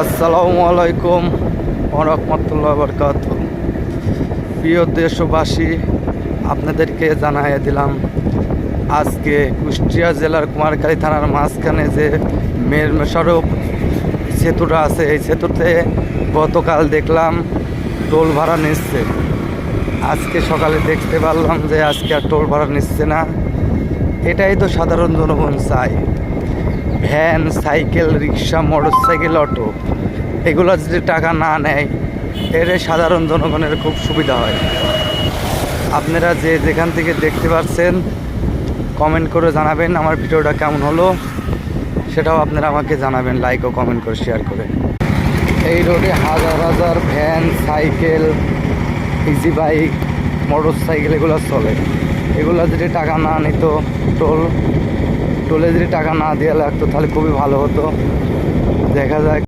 আসসালামু আলাইকুম ওয়া রাহমাতুল্লাহি ওয়া বারাকাতুহু। প্রিয় দেশবাসী, আপনাদেরকে জানাইয়া দিলাম আজকে কুষ্টিয়া জেলার কুমারখালী থানার মাঝখানে যে মের সড়ক সেতুটা আছে, এই সেতুতে গতকাল দেখলাম টোল ভাড়া নিচ্ছে। আজকে সকালে দেখতে পারলাম যে আজকে আর টোল ভাড়া নিচ্ছে না। এটাই তো সাধারণ জনগণ চায়। ভ্যান, সাইকেল, রিক্সা, মোটরসাইকেল, অটো এগুলো যদি টাকা না নেয়, এর সাধারণ জনগণের খুব সুবিধা হয়। আপনারা যে যেখান থেকে দেখতে পাচ্ছেন কমেন্ট করে জানাবেন আমার ভিডিওটা কেমন হলো, সেটাও আপনারা আমাকে জানাবেন লাইক ও কমেন্ট করে শেয়ার করে। এই রোডে হাজার হাজার van, cycle, easy bike, motorcycle এগুলো চলে। এগুলো যদি টাকা না নিত, টোলে যদি টাকা না দেওয়া লাগতো, তাহলে খুবই ভালো হতো। দেখা যায়